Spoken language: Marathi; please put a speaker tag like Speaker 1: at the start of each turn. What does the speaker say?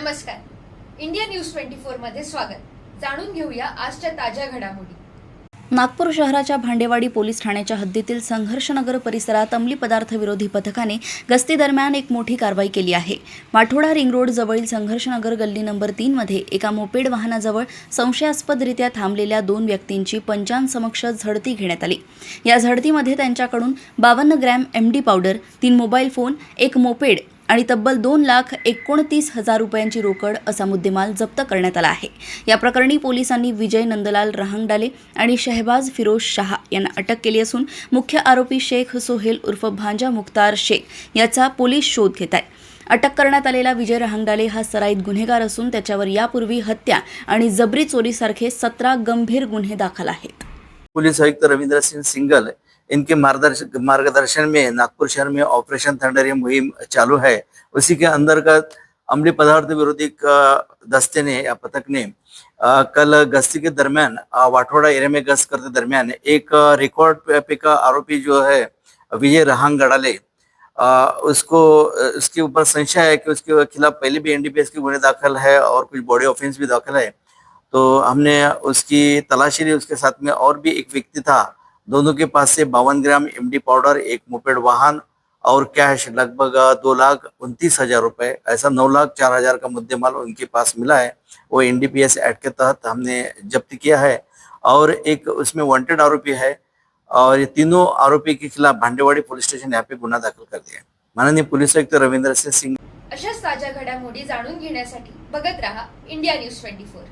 Speaker 1: नमस्कार. इंडिया न्यूज 24 मध्ये स्वागत. जाणून घेऊया आजच्या ताज्या घडामोडी.
Speaker 2: नागपूर शहराच्या भांडेवाडी पोलीस ठाण्याच्या हद्दीतील संघर्षनगर परिसरात अंमली पदार्थ विरोधी पथकाने गस्ती दरम्यान एक मोठी कारवाई केली आहे. माठोडा रिंग रोड जवळील संघर्षनगर गल्ली नंबर 3 मध्ये एका मोपेड वाहनाजवळ संशयास्पदरित्या थांबलेल्या 2 व्यक्तींची पंचांसमक्ष झडती घेण्यात आली. या झडतीमध्ये त्यांच्याकडून 52 gram MD powder, 3 mobile phone, एक मोपेड आणि तब्बल 2,29,000 रुपयांची रोकड असा मुद्देमाल जप्त करण्यात आला आहे. या प्रकरणी पोलिसांनी विजय नंदलाल रहांगडाले आणि शहबाज फिरोज शाह यांना अटक केली असून मुख्य आरोपी शेख सोहेल उर्फ भांजा मुख्तार शेख याचा पोलीस शोध घेत आहेत. अटक करण्यात आलेला विजय रहांगडाले हा सराईत गुन्हेगार असून त्याच्यावर यापूर्वी हत्या आणि जबरी चोरीसारखे 17 गंभीर गुन्हे दाखल आहेत.
Speaker 3: पुलिस आयुक्त रविंद्र सिंह सिंगल इनके मार्गदर्शन में नागपुर शहर में ऑपरेशन थंडर ये मुहिम चालू है। उसी के अंतर्गत अमली पदार्थ विरोधी दस्ते ने या पथक ने कल गश्ती के दरमियान वाठोड़ा एरिया में गश्त करते दरमियान एक रिकॉर्ड पे का आरोपी जो है विजय रहांगडाले, उसको उसके ऊपर संशय है कि उसके खिलाफ पहले भी NDPS के गुने दाखिल है और कुछ बॉडी ऑफेंस भी दाखिल है। तो हमने उसकी तलाशी ली। उसके साथ में और भी एक व्यक्ति था। दोनों के पास से 52 ग्राम MD पाउडर, एक मोपेड वाहन और कैश लगभग 2,29,000 रुपए, ऐसा 9,04,000 का मुद्देमाल उनके पास मिला है। वो NDPS एक्ट के तहत हमने जब्त किया है और एक उसमें वांटेड आरोपी है और ये तीनों आरोपी के खिलाफ भांडेवाड़ी पुलिस स्टेशन यहाँ पे गुन्हा दाखल कर दिया है। माननीय पुलिस आयुक्त रविंद्र सिंह
Speaker 1: अशाच ताज्या घडामोडी जाणून घेण्यासाठी बघत रहा इंडिया न्यूज 24.